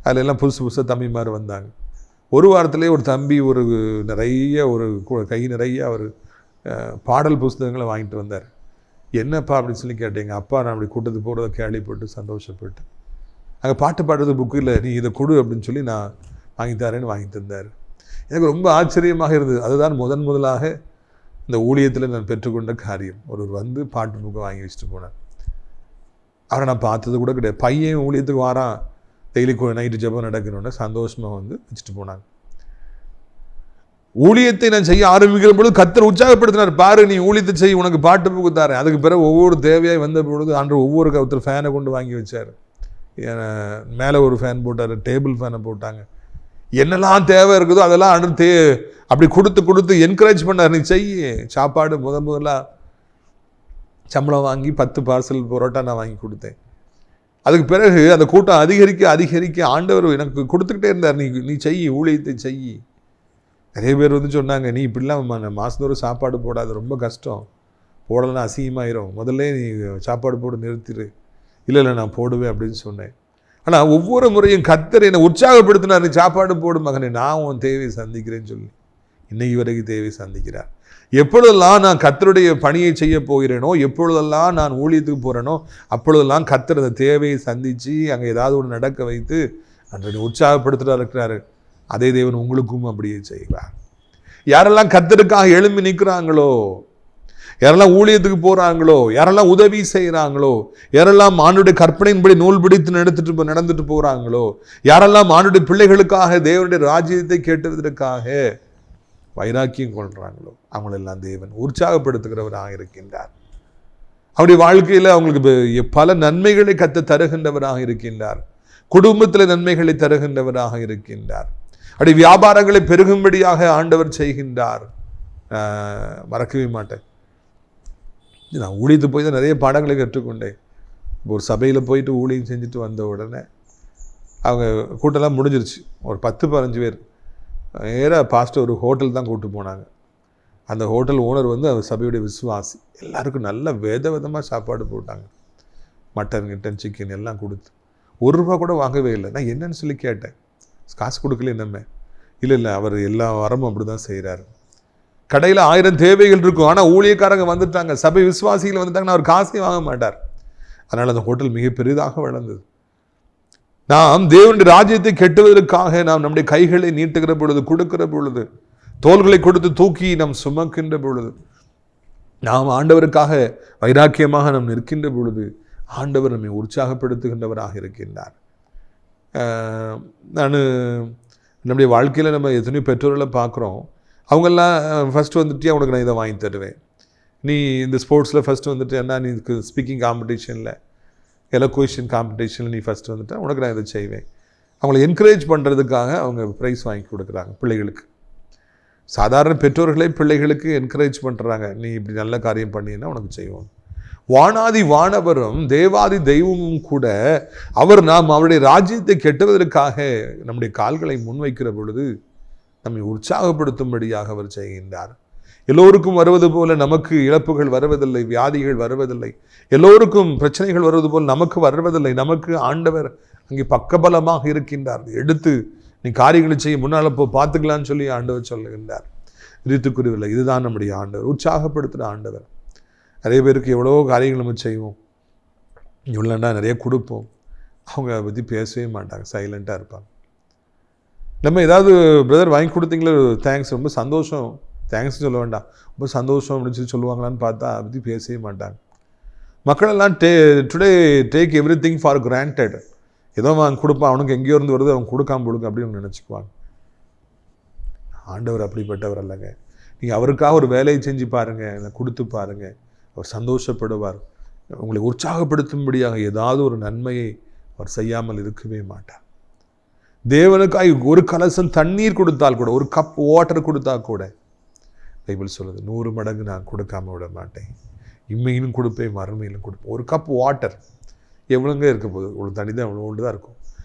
அதில் எல்லாம் புதுசாக தம்பிமார் வந்தாங்க. ஒரு வாரத்திலே ஒரு தம்பி ஒரு கை நிறைய அவர் பாடல் புஸ்தகங்களை வாங்கிட்டு வந்தார். என்னப்பா அப்படின்னு சொல்லி கேட்டேங்க. அப்பா, நான் அப்படி கூட்டத்துக்கு போகிறத கேள்விப்பட்டு சந்தோஷப்பட்டு, அங்கே பாட்டு பாடுறது புக்கு இல்லை, நீ இதை கொடு அப்படின்னு சொல்லி நான் வாங்கி தந்தார். எனக்கு ரொம்ப ஆச்சரியமாக இருந்தது. அதுதான் முதலாக இந்த ஊழியத்தில் நான் பெற்றுக்கொண்ட காரியம். ஒருவர் பாட்டு புக்கை வாங்கி வச்சுட்டு போனார். அவரை நான் பார்த்தது கூட கிடையாது. பையன் ஊழியத்துக்கு வாரான், டெய்லி நைட்டு ஜெபம் நடக்கணுன்னு சந்தோஷமாக வச்சுட்டு போனாங்க. ஊழியத்தை நான் செய்ய ஆரம்பிக்கிற பொழுது கர்த்தர் உற்சாகப்படுத்தினார். பாரு, நீ ஊழியத்தை செய்ய, உனக்கு பாட்டு புக்கு தாரேன். அதுக்கு பிறகு ஒவ்வொரு தேவையாக வந்த பொழுது ஆண்டு ஒருத்தர் ஃபேனை கொண்டு வாங்கி வச்சார். மேலே ஒரு ஃபேன் போட்டார், டேபிள் ஃபேனை போட்டாங்க. என்னெல்லாம் தேவை இருக்குதோ அதெல்லாம் அடுத்து அப்படி கொடுத்து என்கரேஜ் பண்ணார். நீ செய்ய, சாப்பாடு முதலாக சம்பளம் வாங்கி 10 பார்சல் பரோட்டா நான் வாங்கி கொடுத்தேன். அதுக்கு பிறகு அந்த கூட்டம் அதிகரிக்க ஆண்டவர் எனக்கு கொடுத்துக்கிட்டே இருந்தார். நீ செய், ஊழியத்தை செய். நிறைய பேர் சொன்னாங்க, நீ இப்படிலாம் மாதந்தோறும் சாப்பாடு போடாது, ரொம்ப கஷ்டம், போடலாம் அசிங்கமாயிரும், முதல்ல நீ சாப்பாடு போட்டு நிறுத்திடு. இல்லை நான் போடுவேன் அப்படின்னு சொன்னேன். ஆனால் ஒவ்வொரு முறையும் கர்த்தர் என்னை உற்சாகப்படுத்தினார், நீ சாப்பாடு போடும் மகனே, நான் உன் தேவையை சந்திக்கிறேன்னு சொல்லி இன்னைக்கு வரைக்கும் தேவையை சந்திக்கிறார். எப்பொழுதெல்லாம் நான் கர்த்தருடைய பணியை செய்ய போகிறேனோ, எப்பொழுதெல்லாம் நான் ஊழியத்துக்கு போகிறேனோ, அப்பொழுதெல்லாம் கர்த்தர் அந்த தேவையை சந்தித்து அங்கே ஏதாவது ஒன்று நடக்க வைத்து அன்றைய உற்சாகப்படுத்துகிறா இருக்கிறாரு. அதே தேவன் உங்களுக்கும் அப்படியே செய்கிறார். யாரெல்லாம் கர்த்தருக்காக எழும்பி நிற்கிறாங்களோ, யாரெல்லாம் ஊழியத்துக்கு போகிறாங்களோ, யாரெல்லாம் உதவி செய்கிறாங்களோ, யாரெல்லாம் ஆண்டுடைய கற்பனையின்படி நூல் பிடித்து நடந்துட்டு போகிறாங்களோ, யாரெல்லாம் ஆண்டுடைய பிள்ளைகளுக்காக தேவனுடைய ராஜ்யத்தை கேட்டதற்காக வைராக்கியம் கொள்கிறாங்களோ, அவங்களெல்லாம் தேவன் உற்சாகப்படுத்துகிறவராக இருக்கின்றார். அவருடைய வாழ்க்கையில் அவங்களுக்கு பல நன்மைகளை தருகின்றவராக இருக்கின்றார். குடும்பத்தில் நன்மைகளை தருகின்றவராக இருக்கின்றார். அப்படி வியாபாரங்களை பெருகும்படியாக ஆண்டவர் செய்கின்றார். மறக்கவே மாட்டேன். நான் ஊழியத்து போய் தான் நிறைய பாடங்களை கற்றுக்கொண்டேன். ஒரு சபையில் போயிட்டு ஊழியம் செஞ்சுட்டு வந்த உடனே அவங்க கூட்டம்லாம் முடிஞ்சிருச்சு. ஒரு 10-15 பேர் நேராக பாஸ்டர் ஒரு ஹோட்டல் தான் கூப்பிட்டு போனாங்க. அந்த ஹோட்டல் ஓனர் அவர் சபையுடைய விசுவாசி. எல்லாருக்கும் நல்ல விதமாக சாப்பாடு போட்டாங்க. மட்டன் சிக்கன் எல்லாம் கொடுத்து ₹1 கூட வாங்கவே இல்லை. நான் என்னன்னு சொல்லி கேட்டேன். காசு கொடுக்கல என்னமே. இல்லை அவர் எல்லா வாரமும் அப்படி தான் செய்கிறாரு. கடையில் 1000 தேவைகள் இருக்கும், ஆனால் ஊழியக்காரங்க வந்துட்டாங்க, சபை விசுவாசிகள் வந்துட்டாங்கன்னா அவர் காசையும் வாங்க மாட்டார். அதனால் அந்த ஹோட்டல் மிக பெரிதாக வளர்ந்தது. நாம் தேவனுடைய ராஜ்யத்தை கெட்டுவதற்காக நாம் நம்முடைய கைகளை நீட்டுகிற பொழுது, கொடுக்கிற பொழுது, தோள்களை கொடுத்து தூக்கி நாம் சுமக்கின்ற பொழுது, நாம் ஆண்டவருக்காக வைராக்கியமாக நாம் நிற்கின்ற பொழுது ஆண்டவர் நம்மை உற்சாகப்படுத்துகின்றவராக இருக்கின்றார். நான் நம்முடைய வாழ்க்கையில் நம்ம எத்தனையோ பெற்றோர்களை பார்க்குறோம். அவங்கெல்லாம் ஃபஸ்ட்டு வந்துட்டு உனக்கு நான் இதை வாங்கி தருவேன், நீ இந்த ஸ்போர்ட்ஸில் ஃபஸ்ட்டு வந்துட்டு என்ன, நீ ஸ்பீக்கிங் காம்படிஷனில் எலோக்வேஷன் காம்படிஷனில் நீ ஃபஸ்ட்டு வந்துட்டு உனக்கு நான் இதை செய்வேன். அவங்கள என்கரேஜ் பண்ணுறதுக்காக அவங்க ப்ரைஸ் வாங்கி கொடுக்குறாங்க பிள்ளைகளுக்கு. சாதாரண பெற்றோர்களே பிள்ளைகளுக்கு என்கரேஜ் பண்ணுறாங்க, நீ இப்படி நல்ல காரியம் பண்ணினா உனக்கு செய்வோம். வானாதி வானவரும் தேவாதி தெய்வமும் கூட அவர் நாம் அவருடைய ராஜ்யத்தை கெட்டுவதற்காக நம்முடைய கால்களை முன்வைக்கிற பொழுது நம்மை உற்சாகப்படுத்தும்படியாக அவர் செய்கின்றார். எல்லோருக்கும் வருவது போல நமக்கு இழப்புகள் வருவதில்லை, வியாதிகள் வருவதில்லை. எல்லோருக்கும் பிரச்சனைகள் வருவது போல் நமக்கு வருவதில்லை. நமக்கு ஆண்டவர் அங்கே பக்கபலமாக இருக்கின்றார். எடுத்து நீ காரியங்களை செய்ய முன்னால் பார்த்துக்கலான்னு சொல்லி ஆண்டவர் சொல்லுகின்றார். ரித்துக்குருவில்லை, இதுதான் நம்முடைய ஆண்டவர், உற்சாகப்படுத்துகிற ஆண்டவர். நிறைய பேருக்கு எவ்வளோ காரியங்கள் நம்ம செய்வோம், இவ்வளோண்டா நிறைய கொடுப்போம், அவங்க அதை பற்றி பேசவே மாட்டாங்க, சைலண்ட்டாக இருப்பாங்க. நம்ம ஏதாவது பிரதர் வாங்கி கொடுத்தீங்களோ தேங்க்ஸ், ரொம்ப சந்தோஷம், தேங்க்ஸ் சொல்ல வேண்டாம், ரொம்ப சந்தோஷம் அப்படின்னு சொல்லி சொல்லுவாங்களான்னு பார்த்தா அதை பற்றி பேசவே மாட்டாங்க. மக்களெல்லாம் today take every thing for granted. ஏதோ அவன் கொடுப்பான், அவனுக்கு எங்கேயோ இருந்து வருது, அவன் கொடுக்காம கொடுங்க அப்படின்னு நினச்சிக்குவாங்க. ஆண்டவர் அப்படிப்பட்டவர் அல்லங்க. நீங்கள் அவருக்காக ஒரு வேலையை செஞ்சு பாருங்கள், கொடுத்து பாருங்கள், அவர் சந்தோஷப்படுவார். உங்களை உற்சாகப்படுத்தும்படியாக ஏதாவது ஒரு நன்மையை அவர் செய்யாமல் இருக்கவே மாட்டார். தேவனுக்காய் ஒரு கலசம் தண்ணீர் கொடுத்தால் கூட, ஒரு கப் வாட்டர் கொடுத்தா கூட பைபிள் சொல்லுது 100 மடங்கு நான் கொடுக்காம விட மாட்டேன், இம்மையிலும் கொடுப்பேன் மறுமையிலும் கொடுப்பேன். ஒரு கப் வாட்டர் எவ்வளோங்க இருக்க போகுது, ஒரு தண்ணி தான் எவ்வளோ தான் இருக்கும்.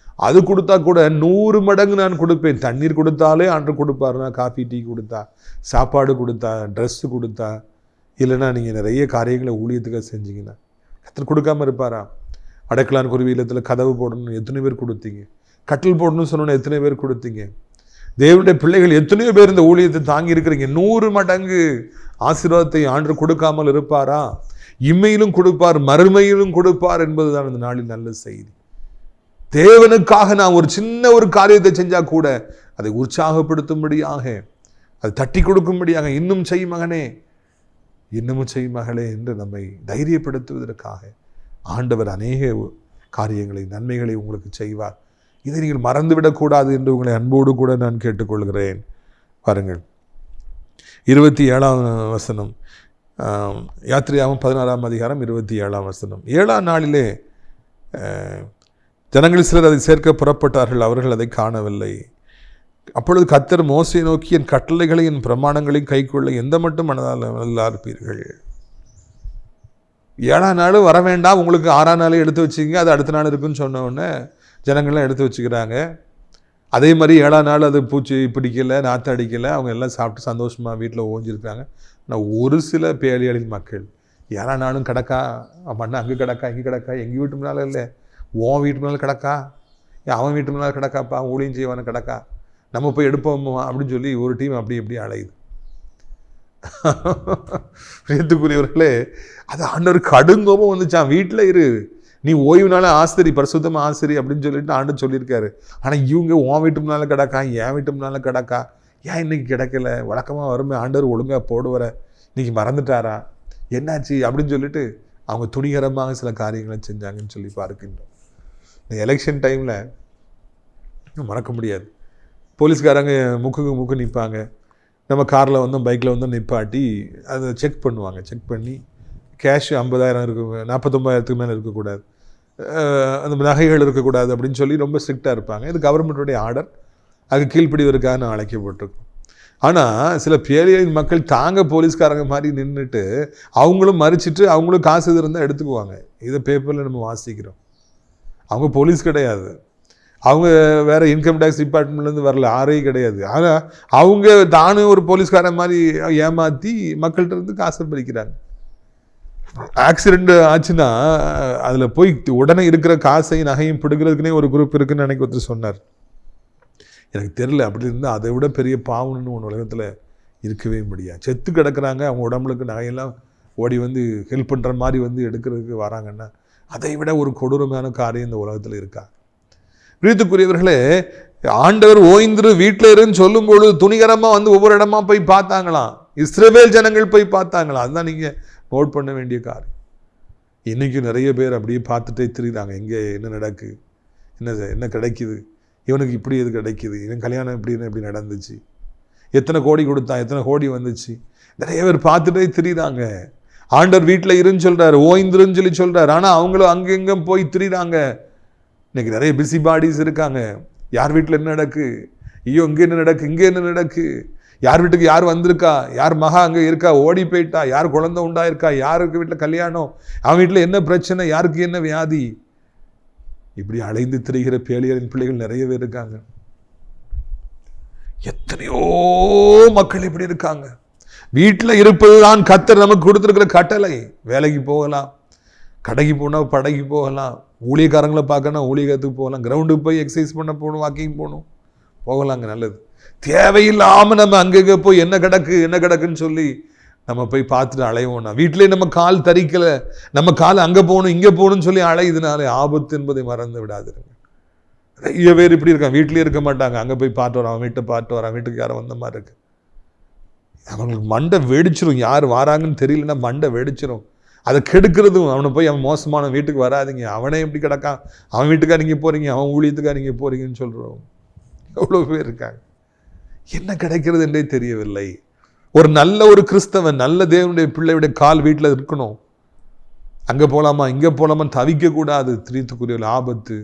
அது கொடுத்தா கூட 100 மடங்கு நான் கொடுப்பேன். தண்ணீர் கொடுத்தாலே ஆண்டு கொடுப்பாருன்னா, காஃபி டீ கொடுத்தா, சாப்பாடு கொடுத்தா, ட்ரெஸ்ஸு கொடுத்தா, இல்லைன்னா நீங்கள் நிறைய காரியங்களை ஊழியத்துக்காக செஞ்சீங்கன்னா கர்த்தர் கொடுக்காம இருப்பாரா? அடைக்கலான் குருவி இல்லத்தில் கதவு போடணும் எத்தனை பேர் கொடுத்தீங்க? கட்டில் போடணும்னு சொன்னோன்னா எத்தனை பேர் கொடுத்தீங்க? தேவனுடைய பிள்ளைகள் எத்தனையோ பேர் இந்த ஊழியத்தை தாங்கி இருக்கிறீங்க. 100 மடங்கு ஆசீர்வாதத்தை ஆண்டு கொடுக்காமல் இருப்பாரா? இம்மையிலும் கொடுப்பார், மறுமையிலும் கொடுப்பார் என்பதுதான் இந்த நாளில் நல்ல செய்தி. தேவனுக்காக நான் ஒரு சின்ன ஒரு காரியத்தை செஞ்சா கூட அதை உற்சாகப்படுத்தும்படியாக, அதை தட்டி கொடுக்கும்படியாக, இன்னும் செய் மகனே, இன்னமும் செய் மகளே என்று நம்மை தைரியப்படுத்துவதற்காக ஆண்டவர் அநேக காரியங்களை, நன்மைகளை உங்களுக்கு செய்வார். இதை நீங்கள் மறந்துவிடக்கூடாது என்று உங்களை அன்போடு கூட நான் கேட்டுக்கொள்கிறேன். பாருங்கள் 27ஆம் வசனம், யாத்திரையாகவும் 16ஆம் அதிகாரம் 27ஆம் வசனம். 7ஆம் நாளிலே ஜனங்கள் சிலர் அதை சேர்க்க புறப்பட்டார்கள், அவர்கள் அதை காணவில்லை. அப்பொழுது கர்த்தர் மோசையை நோக்கி, என் கட்டளைகளை என் பிரமாணங்களையும் கைக்கொள்ள எந்த மட்டும் மனதால் இருப்பீர்கள். 7ஆம் நாள் வர வேண்டாம், உங்களுக்கு 6ஆம் நாளே எடுத்து வச்சுங்க, அது அடுத்த நாள் இருக்குன்னு சொன்ன உடனே ஜனங்கள்லாம் எடுத்து வச்சுக்கிறாங்க. அதே மாதிரி 7ஆம் நாள் அது பூச்சி பிடிக்கலை, நாற்று அடிக்கலை, அவங்க எல்லாம் சாப்பிட்டு சந்தோஷமாக வீட்டில் ஓஞ்சிருக்காங்க. ஆனால் ஒரு சில பேலியாளின் மக்கள் 7ஆம் நாளும் கிடக்கா, மண்ணை அங்கே கிடக்கா, இங்கே கிடக்கா, எங்கள் வீட்டு முன்னால் இல்லை, உன் வீட்டு முன்னால் கிடக்கா, அவன் வீட்டு முன்னால் கிடக்காப்பா, ஊழியம் செய்வானு கிடக்கா, நம்ம போய் எடுப்போம் அப்படின்னு சொல்லி ஒரு டீம் அப்படி இப்படி அலையுது. ஏத்துக்குரியவர்களே, அது ஆண்டவர் கடுங்கோபம் வந்துச்சான். வீட்டில் இரு, நீ ஓய்வுனால ஆசிரி, பரிசுத்தமாக ஆசிரி அப்படின்னு சொல்லிட்டு ஆண்டு சொல்லியிருக்காரு. ஆனால் இவங்க உன் வீட்டு முன்னால் கிடக்கா, என் வீட்டு முன்னால் கிடக்கா, ஏன் இன்னைக்கு கிடைக்கல, வழக்கமாக வருமே ஆண்டவர் ஒழுங்காக போடுவர, இன்னைக்கு மறந்துட்டாரா, என்னாச்சு அப்படின்னு சொல்லிட்டு அவங்க துணிகரமாக சில காரியங்களை செஞ்சாங்கன்னு சொல்லி பார்க்கின்றோம். இந்த எலெக்ஷன் டைமில் மறக்க முடியாது. போலீஸ்காரங்க முக்கு நிற்பாங்க, நம்ம காரில் வந்தோம் பைக்கில் வந்தோம் நிற்பாட்டி அதை செக் பண்ணுவாங்க. செக் பண்ணி கேஷ் 50,000 இருக்கு, 49,000க்கு மேலே இருக்கக்கூடாது, அந்த நகைகள் இருக்கக்கூடாது அப்படின்னு சொல்லி ரொம்ப ஸ்ட்ரிக்டாக இருப்பாங்க. இது கவர்மெண்ட்டுடைய ஆர்டர், அது கீழ்ப்படிவதற்காக நான் அழைக்கப்பட்டிருக்கோம். ஆனால் சில பேரியின் மக்கள் தாங்க போலீஸ்காரங்க மாதிரி நின்றுட்டு அவங்களும் மறிச்சிட்டு அவங்களும் காசு இருந்தால் எடுத்துக்குவாங்க. இதை பேப்பரில் நம்ம வாசிக்கிறோம். அவங்க போலீஸ் கிடையாது, அவங்க வேறு இன்கம் டேக்ஸ் டிபார்ட்மெண்ட்லேருந்து வரல, ஆர்ஐ கிடையாது. ஆனால் அவங்க தானும் ஒரு போலீஸ்காரன் மாதிரி ஏமாற்றி மக்கள்கிட்ட இருந்து காசை பறிக்கிறாங்க. ஆக்சிடெண்ட் ஆச்சுன்னா அதில் போய் உடனே இருக்கிற காசையும் நகையும் பிடுக்கிறதுக்குனே ஒரு குரூப் இருக்குன்னு எனக்கு ஒருத்தர் சொன்னார். எனக்கு தெரில, அப்படி இருந்தால் அதை விட பெரிய பாவம்னு ஒன்று உலகத்தில் இருக்கவே முடியாது. செத்து கிடக்கிறாங்க, அவங்க உடம்புக்கு நகையெல்லாம் ஓடி வந்து ஹெல்ப் பண்ணுற மாதிரி வந்து எடுக்கிறதுக்கு வராங்கன்னா அதை விட ஒரு கொடூரமான காரியம் இந்த உலகத்தில் இருக்கா? பிரியத்துக்குரியவர்களே, ஆண்டவர் ஓய்ந்திரு வீட்டில் இருன்னு சொல்லும் பொழுது துணிகரமா வந்து ஒவ்வொரு இடமா போய் பார்த்தாங்களாம். இஸ்ரவேல் ஜனங்கள் போய் பார்த்தாங்களாம். அதுதான் நீங்க நோட் பண்ண வேண்டிய காரியம். இன்னைக்கு நிறைய பேர் அப்படியே பார்த்துட்டே திரிகிறாங்க. எங்கே என்ன நடக்கு, என்ன கிடைக்குது, இவனுக்கு இப்படி எது கிடைக்குது, இவன் கல்யாணம் எப்படி நடந்துச்சு, எத்தனை கோடி கொடுத்தான், எத்தனை கோடி வந்துச்சு, நிறைய பேர் பார்த்துட்டே திரிகிறாங்க. ஆண்டவர் வீட்டில் இருன்னு சொல்றாரு, ஓய்ந்துருன்னு சொல்லி சொல்றாரு. ஆனால் அவங்களும் அங்கெங்க போய் திரிகிறாங்க. இன்னைக்கு நிறைய பிஸி பாடிஸ் இருக்காங்க. யார் வீட்டில் என்ன நடக்கு, ஐயோ இங்கே என்ன நடக்கு, இங்கே என்ன நடக்கு, யார் வீட்டுக்கு யார் வந்திருக்கா, யார் மகா அங்கே இருக்கா, ஓடி போயிட்டா, யார் குழந்தை உண்டாயிருக்கா, யாருக்கு வீட்டில் கல்யாணம், அவன் வீட்டில் என்ன பிரச்சனை, யாருக்கு என்ன வியாதி, இப்படி அலைந்து திரிகிற பேலியரின் பிள்ளைகள் நிறைய பேர் இருக்காங்க. எத்தனையோ மக்கள் இப்படி இருக்காங்க. வீட்டில் இருப்பதுதான் கர்த்தர் நமக்கு கொடுத்துருக்கிற கட்டளை. வேலைக்கு போகலாம், கடைக்கு போனால் படைக்கு போகலாம், ஊழியக்காரங்களை பார்க்கணும் ஊழியத்துக்கு போகலாம், கிரவுண்டுக்கு போய் எக்ஸசைஸ் பண்ண போகணும், வாக்கிங் போகணும், போகலாங்க, நல்லது. தேவையில்லாமல் நம்ம அங்கங்கே போய் என்ன கிடக்குன்னு சொல்லி நம்ம போய் பார்த்துட்டு அலைவோம்னா, வீட்டிலே நம்ம கால் தரிக்கலை, நம்ம கால் அங்கே போகணும் இங்கே போகணும்னு சொல்லி அலையுதுனாலே ஆபத்து என்பதை மறந்து விடாதுங்க. நிறைய பேர் இப்படி இருக்காங்க, வீட்டிலே இருக்க மாட்டாங்க, அங்கே போய் பார்த்து வரோம், அவன் வீட்டை பார்த்து வரான், வீட்டுக்கு யாரும் வந்த மாதிரி இருக்கு. அவங்களுக்கு மண்டை வெடிச்சிரும். யார் வராங்கன்னு தெரியலன்னா மண்டை வெடிச்சிரும். அதை கெடுக்கிறதும், அவனை போய் அவன் மோசமான வீட்டுக்கு வராதிங்க, அவனே எப்படி கிடக்கான், அவன் வீட்டுக்கா நீங்கள் போகிறீங்க, அவன் ஊழியத்துக்கா நீங்கள் போகிறீங்கன்னு சொல்கிறோம். எவ்வளோ பேர் இருக்காங்க. என்ன கிடைக்கிறது என்றே தெரியவில்லை. ஒரு நல்ல ஒரு கிறிஸ்தவன், நல்ல தேவனுடைய பிள்ளையுடைய கால் வீட்டில் இருக்கணும். அங்கே போகலாமா இங்கே போகலாமா தவிக்கக்கூடாது. திரித்துக்குரிய ஆபத்து.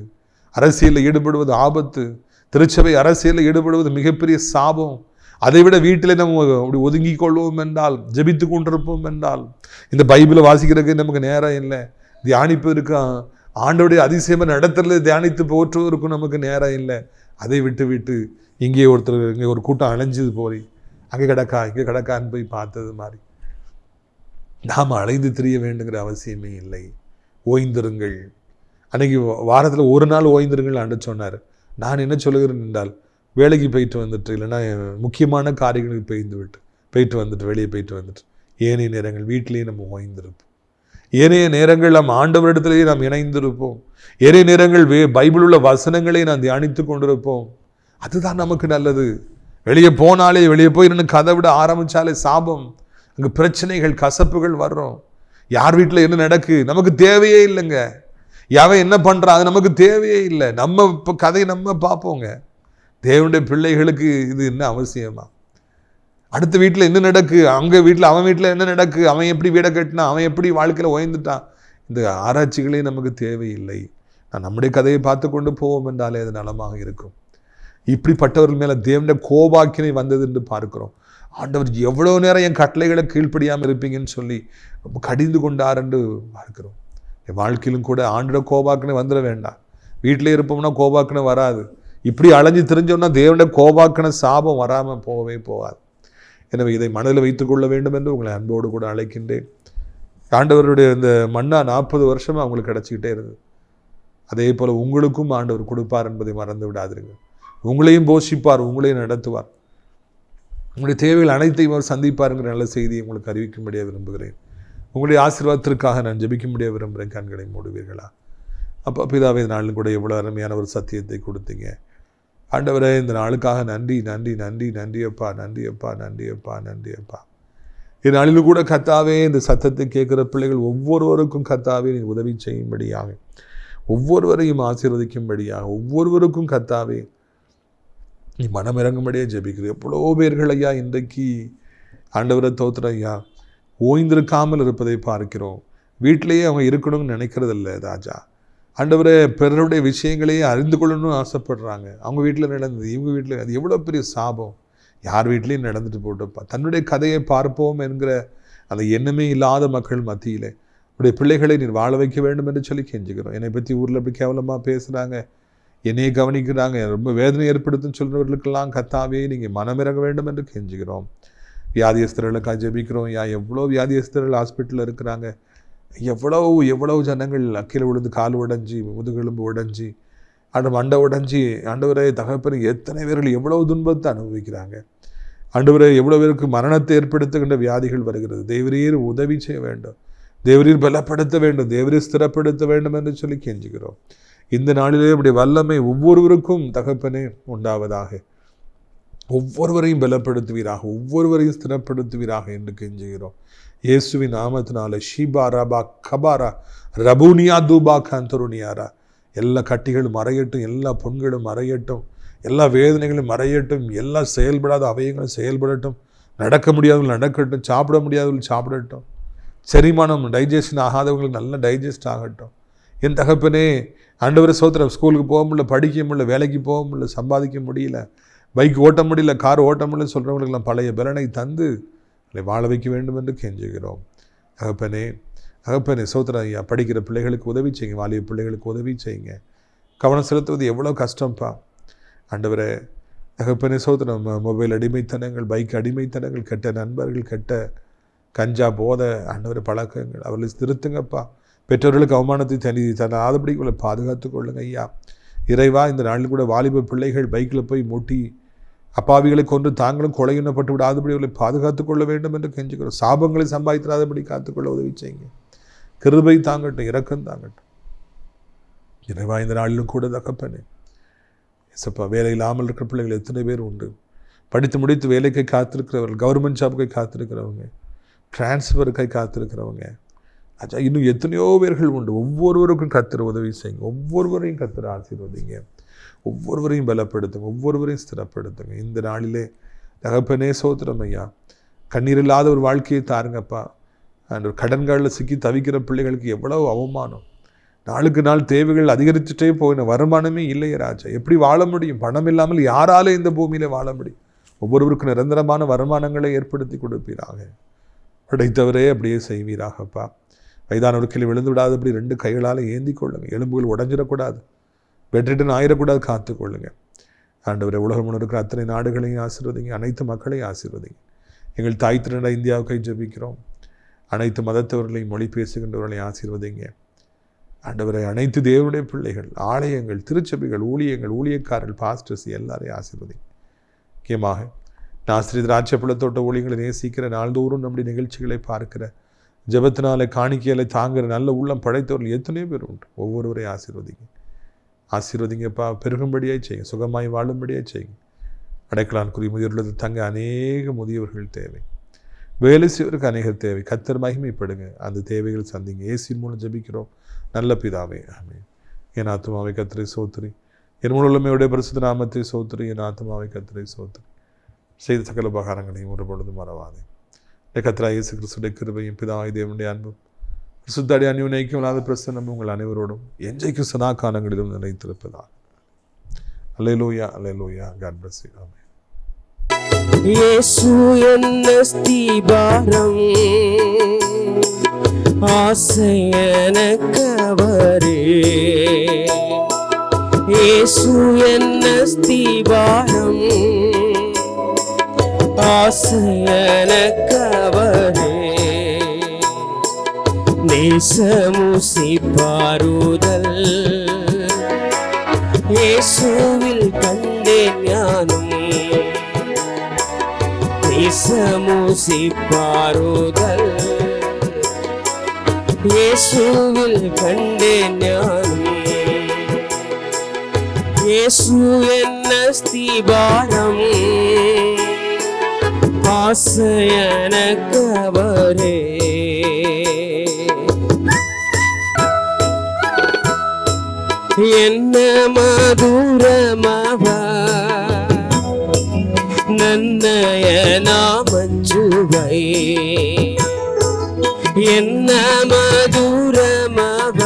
அரசியலில் ஈடுபடுவது ஆபத்து. திருச்சபை அரசியலில் ஈடுபடுவது மிகப்பெரிய சாபம். அதை விட வீட்டில் நம்ம அப்படி ஒதுங்கி கொள்வோம் என்றால், ஜெபித்து கொண்டிருப்போம் என்றால், இந்த பைபிளை வாசிக்கிறதுக்கு நமக்கு நேரம் இல்லை, தியானிப்பதற்கு ஆண்டவருடைய அதிசயமாக நடத்துறது தியானித்து போற்றுவதற்கும் நமக்கு நேரம் இல்லை. அதை விட்டு இங்கே ஒரு கூட்டம் அலைஞ்சது போய் அங்கே இங்கே கிடக்கான்னு போய் பார்த்தது மாதிரி நாம் அலைந்து திரிய வேண்டுங்கிற அவசியமே இல்லை. ஓய்ந்திருங்கள். அன்னைக்கு வாரத்தில் ஒரு நாள் ஓய்ந்திருங்கள் ஆண்டு சொன்னார். நான் என்ன சொல்லுகிறேன் என்றால், வேலைக்கு போயிட்டு வந்துட்டு, இல்லைன்னா முக்கியமான காரியங்களுக்கு போயிட்டு வந்துட்டு வெளியே போயிட்டு வந்துட்டு ஏனைய நேரங்கள் வீட்டிலேயே நம்ம ஓய்ந்திருப்போம். ஏனைய நேரங்கள் நம்ம ஆண்டவரிடத்திலேயே நாம் இணைந்திருப்போம். ஏனைய நேரங்கள் பைபிள் உள்ள வசனங்களை நாம் தியானித்து கொண்டிருப்போம். அதுதான் நமக்கு நல்லது. வெளியே போய் நின்று கதை விட ஆரம்பித்தாலே சாபம், அங்கே பிரச்சனைகள், கசப்புகள் வர்றோம். யார் வீட்டில் என்ன நடக்கு நமக்கு தேவையே இல்லைங்க. யாவன் என்ன பண்ணுறான் அது நமக்கு தேவையே இல்லை. நம்ம இப்போ கதையை நம்ம பார்ப்போங்க. தேவனுடைய பிள்ளைகளுக்கு இது என்ன அவசியமா? அடுத்த வீட்டில் என்ன நடக்கு, அங்கே வீட்டில் அவன் வீட்டில் என்ன நடக்கு, அவன் எப்படி வீடை கட்டினான், அவன் எப்படி வாழ்க்கையில் ஓய்ந்துட்டான், இந்த ஆராய்ச்சிகளே நமக்கு தேவையில்லை. நான் நம்முடைய கதையை பார்த்து கொண்டு போவோம் என்றாலே அது நலமாக இருக்கும். இப்படிப்பட்டவர்கள் மேலே தேவனுடைய கோபாக்கினை வந்தது என்று பார்க்கிறோம். ஆண்டவர் எவ்வளோ நேரம் என் கட்டளைகளை கீழ்ப்படியாமல் இருப்பீங்கன்னு சொல்லி ரொம்ப கடிந்து கொண்டார் என்று பார்க்கிறோம். என் வாழ்க்கையிலும் கூட ஆண்டோட கோபாக்கினை வந்துட வேண்டாம். வீட்டிலே இருப்போம்னா கோபாக்கினை வராது. இப்படி அலைஞ்சு தெரிஞ்சோம்னா தேவனுடைய கோபாக்கின சாபம் வராமல் போகாது. எனவே இதை மனதில் வைத்துக்கொள்ள வேண்டும் என்று உங்களை அன்போடு கூட அழைக்கின்றேன். ஆண்டவருடைய இந்த மன்னா 40 வருஷமாக அவங்களுக்கு கிடச்சிக்கிட்டே இருக்குது. அதே போல் உங்களுக்கும் ஆண்டவர் கொடுப்பார் என்பதை மறந்து விடாதீர்கள். உங்களையும் போஷிப்பார், உங்களையும் நடத்துவார், உங்களுடைய தேவைகள் அனைத்தையும் அவர் சந்திப்பாருங்கிற நல்ல செய்தியை உங்களுக்கு அறிவிக்கும்படியாக விரும்புகிறேன். உங்களுடைய ஆசீர்வாதத்திற்காக நான் ஜெபிக்கும்படியாக விரும்புகிறேன். கண்களை மூடுவீர்களா? அப்போ பிதாவே, இந்த நாளில் கூட எவ்வளோ அருமையான ஒரு சத்தியத்தை கொடுத்தீங்க ஆண்டவரே. இந்த நாளுக்காக நன்றி நன்றி நன்றி நன்றி அப்பா, நன்றி அப்பா, நன்றி அப்பா, நன்றி அப்பா. இந்த நாளில் கூட கர்த்தாவே, இந்த சத்தத்தை கேட்குற பிள்ளைகள் ஒவ்வொருவருக்கும் கர்த்தாவே நீ உதவி செய்யும்படியாக, ஒவ்வொருவரையும் ஆசீர்வதிக்கும்படியாக, ஒவ்வொருவருக்கும் கர்த்தாவே நீ மனமிறங்கும்படியே ஜெபிக்கிறேன். எவ்வளோ பேர்கள் ஐயா இன்றைக்கு ஆண்டவரை தோத்துற ஐயா ஓய்ந்திருக்காமல் இருப்பதை பார்க்கிறோம். வீட்டிலேயே அவங்க இருக்கணும்னு நினைக்கிறதில்ல ராஜா. ஆண்டவரே, பிறருடைய விஷயங்களையே அறிந்து கொள்ளணும்னு ஆசைப்படுறாங்க. அவங்க வீட்டில் நடந்தது, இவங்க வீட்டில் அது எவ்வளோ பெரிய சாபம். யார் வீட்லேயும் நடந்துட்டு போட்டப்பா. தன்னுடைய கதையை பார்ப்போம் என்கிற அந்த எண்ணமே இல்லாத மக்கள் மத்தியில் உடைய பிள்ளைகளை நீர் வாழ வைக்க வேண்டும் என்று சொல்லி கெஞ்சுக்கிறோம். என்னை பற்றி ஊரில் அப்படி கேவலமாக பேசுகிறாங்க, என்னையை கவனிக்கிறாங்க, ரொம்ப வேதனை ஏற்படுத்துன்னு சொல்கிறவர்களுக்கெல்லாம் கர்த்தாவே நீங்கள் மனமிறங்க வேண்டும் என்று கெஞ்சுக்கிறோம். வியாதியஸ்தர்களுக்காக ஜெபிக்கிறோம். எவ்வளோ வியாதியஸ்தர்கள் ஹாஸ்பிட்டலில் இருக்கிறாங்க. எவ்வளவு ஜனங்கள் அக்கில விழுந்து கால் உடைஞ்சி, முதுகெலும்பு உடைஞ்சி, மண்டை உடைஞ்சி, ஆண்டவரே தகப்பன் எத்தனை பேர்கள் எவ்வளவு துன்பத்தை அனுபவிக்கிறாங்க. ஆண்டவரே, எவ்வளோ பேருக்கு மரணத்தை ஏற்படுத்துகின்ற வியாதிகள் வருகிறது. தேவரீர் உதவி செய்ய வேண்டும், தேவரீர் பலப்படுத்த வேண்டும், தேவரீர் ஸ்திரப்படுத்த வேண்டும் என்று சொல்லி கெஞ்சுகிறோம். இந்த நாளிலே அப்படி வல்லமை ஒவ்வொருவருக்கும் தகப்பனே உண்டாவதாக. ஒவ்வொருவரையும் பலப்படுத்துவீராக, ஒவ்வொருவரையும் ஸ்திரப்படுத்துவீராக என்று கெஞ்சுகிறோம். இயேசுவின் நாமத்தினால ஷீபா ரபா கபாரா ரபூனியா தூபா கந்தருனியாரா. எல்லா கட்டிகளும் மறையட்டும், எல்லா புண்களும் மறையட்டும், எல்லா வேதனைகளும் மறையட்டும், எல்லா செயல்படாத அவயங்களும் செயல்படட்டும், நடக்க முடியாதவர்கள் நடக்கட்டும், சாப்பிட முடியாதவர்கள் சாப்பிடட்டும், செரிமானம் டைஜஷன் ஆகாதவங்களுக்கு நல்ல டைஜஸ்ட் ஆகட்டும். என் தகப்பனே ஆண்டவரே சோத்திரம், ஸ்கூலுக்கு போக முடியல, படிக்க முடியல, வேலைக்கு போக முடியல, சம்பாதிக்க முடியல, பைக் ஓட்ட முடியல, கார் ஓட்ட முடியல சொல்கிறவங்களுக்கெல்லாம் பழைய பலனை தந்து அதை வாழ வைக்க வேண்டும் என்று கெஞ்சுகிறோம். தகப்பனே சோத்திரம் ஐயா, படிக்கிற பிள்ளைகளுக்கு உதவி செய்யுங்க, வாலிப பிள்ளைகளுக்கு உதவி செய்யுங்க. கவனம் செலுத்துவது எவ்வளோ கஷ்டம்ப்பா ஆண்டவரே. தகப்பனே சோத்திரம், மொபைல் அடிமைத்தனங்கள், பைக் அடிமைத்தனங்கள், கெட்ட நண்பர்கள், கெட்ட கஞ்சா போதை ஆண்டவரை பழக்கங்கள் அவர்களை திருத்துங்கப்பா. பெற்றோர்களுக்கு அவமானத்தை தராதபடி உங்களை பாதுகாத்து கொள்ளுங்க ஐயா. இறைவா, இந்த நாளில் கூட வாலிப பிள்ளைகள் பைக்கில் போய் மூட்டி அப்பாவிகளை கொண்டு தாங்களும் கொலையுண்ணப்பட்டு விடாதபடி அவர்களை பாதுகாத்து கொள்ள வேண்டும் என்று கெஞ்சுக்கிறோம். சாபங்களை சம்பாதித்திராதபடி காத்துக்கொள்ள உதவி செய்யுங்க. கிருபை தாங்கட்டும், இரக்கம் தாங்கட்டும். இறைவா, இந்த நாளிலும் கூட தகப்பனே எசப்பா, வேலை இல்லாமல் இருக்கிற பிள்ளைகள் எத்தனை பேர் உண்டு. படித்து முடித்து வேலைக்கை காத்திருக்கிறவர்கள், கவர்மெண்ட் ஜாபுக்கை காத்திருக்கிறவங்க, டிரான்ஸ்ஃபருக்கை காத்திருக்கிறவங்க, இன்னும் எத்தனையோ பேர்கள் உண்டு. ஒவ்வொருவருக்கும் கர்த்தர் உதவி செய்யுங்க, ஒவ்வொருவரையும் கர்த்தர் ஆசீர்வதிங்க, ஒவ்வொருவரையும் பலப்படுத்துங்க, ஒவ்வொருவரையும் ஸ்திரப்படுத்துங்க. இந்த நாளிலே தகப்பனே சோத்திரம் ஐயா, கண்ணீர் இல்லாத ஒரு வாழ்க்கையை தாருங்கப்பா. ஒரு கடன்களில் சிக்கி தவிக்கிற பிள்ளைகளுக்கு எவ்வளவு அவமானம். நாளுக்கு நாள் தேவைகள் அதிகரிச்சுட்டே போயின, வருமானமே இல்லையே ராஜா, எப்படி வாழ முடியும்? பணம் இல்லாமல் யாரால இந்த பூமியில வாழ முடியும்? ஒவ்வொருவருக்கும் நிரந்தரமான வருமானங்களை ஏற்படுத்தி கொடுப்பீராக. படைத்தவரே அப்படியே செய்வீராகப்பா. வயதானவர்களை விழுந்து விடாதபடி 2 கைகளால் ஏந்தி கொள்ளுங்க. எலும்புகள் உடஞ்சிடக்கூடாது, பெட்ரிட்டன் ஆயிடக்கூடாது, காத்து கொள்ளுங்க ஆண்டவரை. உலகம் முழுவதும் இருக்கிற அத்தனை நாடுகளையும் ஆசீர்வதிங்க, அனைத்து மக்களையும் ஆசீர்வதிங்க. எங்கள் தாய் திருநாடு இந்தியாவுக்கை ஜெபிக்கிறோம். அனைத்து மதத்தவர்களையும், மொழி பேசுகின்றவர்களையும் ஆசீர்வதிங்க ஆண்டவரை. அனைத்து தேவனுடைய பிள்ளைகள், ஆலயங்கள், திருச்சபைகள், ஊழியங்கள், ஊழியக்காரர்கள், பாஸ்டர்ஸ் எல்லாரையும் ஆசீர்வதிங்க. முக்கியமாக நாசிரியர் திராட்சைப்பழத்தோட்ட ஊழியர்களை நேசிக்கிற, நாள்தோறும் நம்முடைய நிகழ்ச்சிகளை பார்க்கிற, ஜபத்தினாலே காணிக்கைகளை தாங்குகிற நல்ல உள்ளம் படைத்தவர்கள் எத்தனையோ பேர் உண்டு. ஒவ்வொருவரையும் ஆசீர்வதிங்கப்பா. பெருகும்படியாய் செய்யுங்க, சுகமாய் வாழும்படியாய் செய்யுங்க. அடைக்கலான்குரிய முதியோர்களுக்கு தங்க அநேக முதியவர்கள் தேவை, வேலை செய்வதற்கு அநேகர் தேவை. கர்த்தர் மகிமைப்படுங்க, அந்த தேவைகள் சந்திங்க. இயேசுவின் மூலம் ஜெபிக்கிறோம் நல்ல பிதாவே, ஆமென். என் ஆத்துமாவை கர்த்தரை சோத்திரி, என் முழுமையுடைய பரிசுத்த நாமத்தை சோத்திரி. என் ஆத்துமாவை கர்த்தரை சோத்திரி, செய்த சகல உபகாரங்களையும் ஒரு பொழுது மறவாதே. கர்த்தராகிய இயேசு கிறிஸ்துவின் கிருபையும் பிதாவாகிய தேவனுடைய அன்பும் சுத்தாடி அந்யோன்யம் இல்லாத பிரசன்னம் உங்கள் அனைவரோடும் என்றைக்கும் சதா காலங்களிலும் நிலைத்திருப்பதாக. அல்லேலூயா, அல்லேலூயா. God bless you. ஆமென். இயேசு என்ன ஸ்தீபாரம், ஆசை எனக்கவரே. இயேசு என்ன ஸ்தீபாரம், ஆசை எனக்கவரே. நேசமுசிப்பாருதல் இயேசுவில் கண்டேன் ஞானம். நேசமுசிப்பாருதல் இயேசுவில் கண்டேன் ஞானம். இயேசு என்ன ஸ்தீபாரம், ஆசை எனக்கவரே. என்ன மதுரமவ நன்னய நாமஞ்சுவை. என்ன மதுரமவ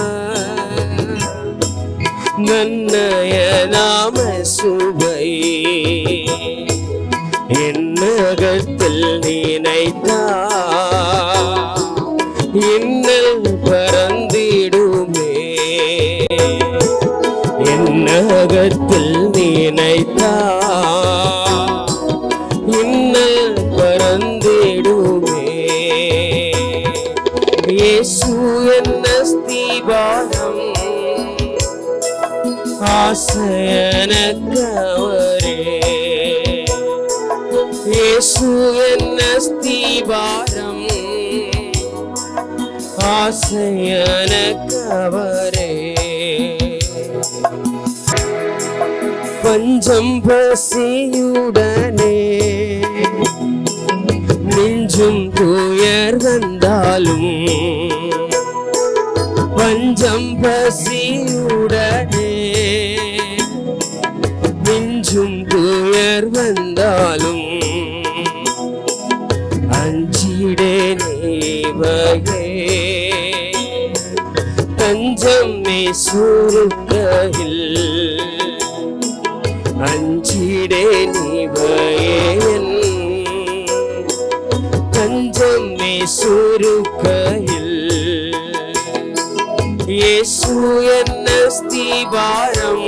நன்னய நாம சுவை. என்னகத்தில் நினைத்தா இன்னல் பறந்திடுமே. என்னகத்தில் நினைத்தா இன்னல் பறந்திடுமே. இயேசு என்ன ஸ்தீபாரம், ஆசை எனக்கவரே. இயேசு என்ன ஸ்தீபாரம், ஆசை எனக்கவரே. பஞ்சம் பசியுடனே நெஞ்சும் துயர் வந்தாலும் பஞ்சம் பசியுடனே நெஞ்சும் துயர் வந்தாலும் அஞ்சிடே நீவையே தஞ்சம் சுருக்கையில் அஞ்சிடே நீவையன் தஞ்சம் சுருக்கையில் இயேசு என்ன ஸ்தீபாரம்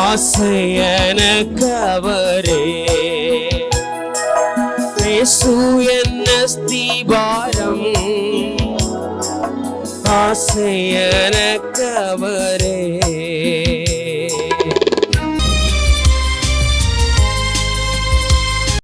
ஆசையனக்கு அவரே இயேசு என்ன ஸ்தீபாரம் ஆசையனக்கு அவரே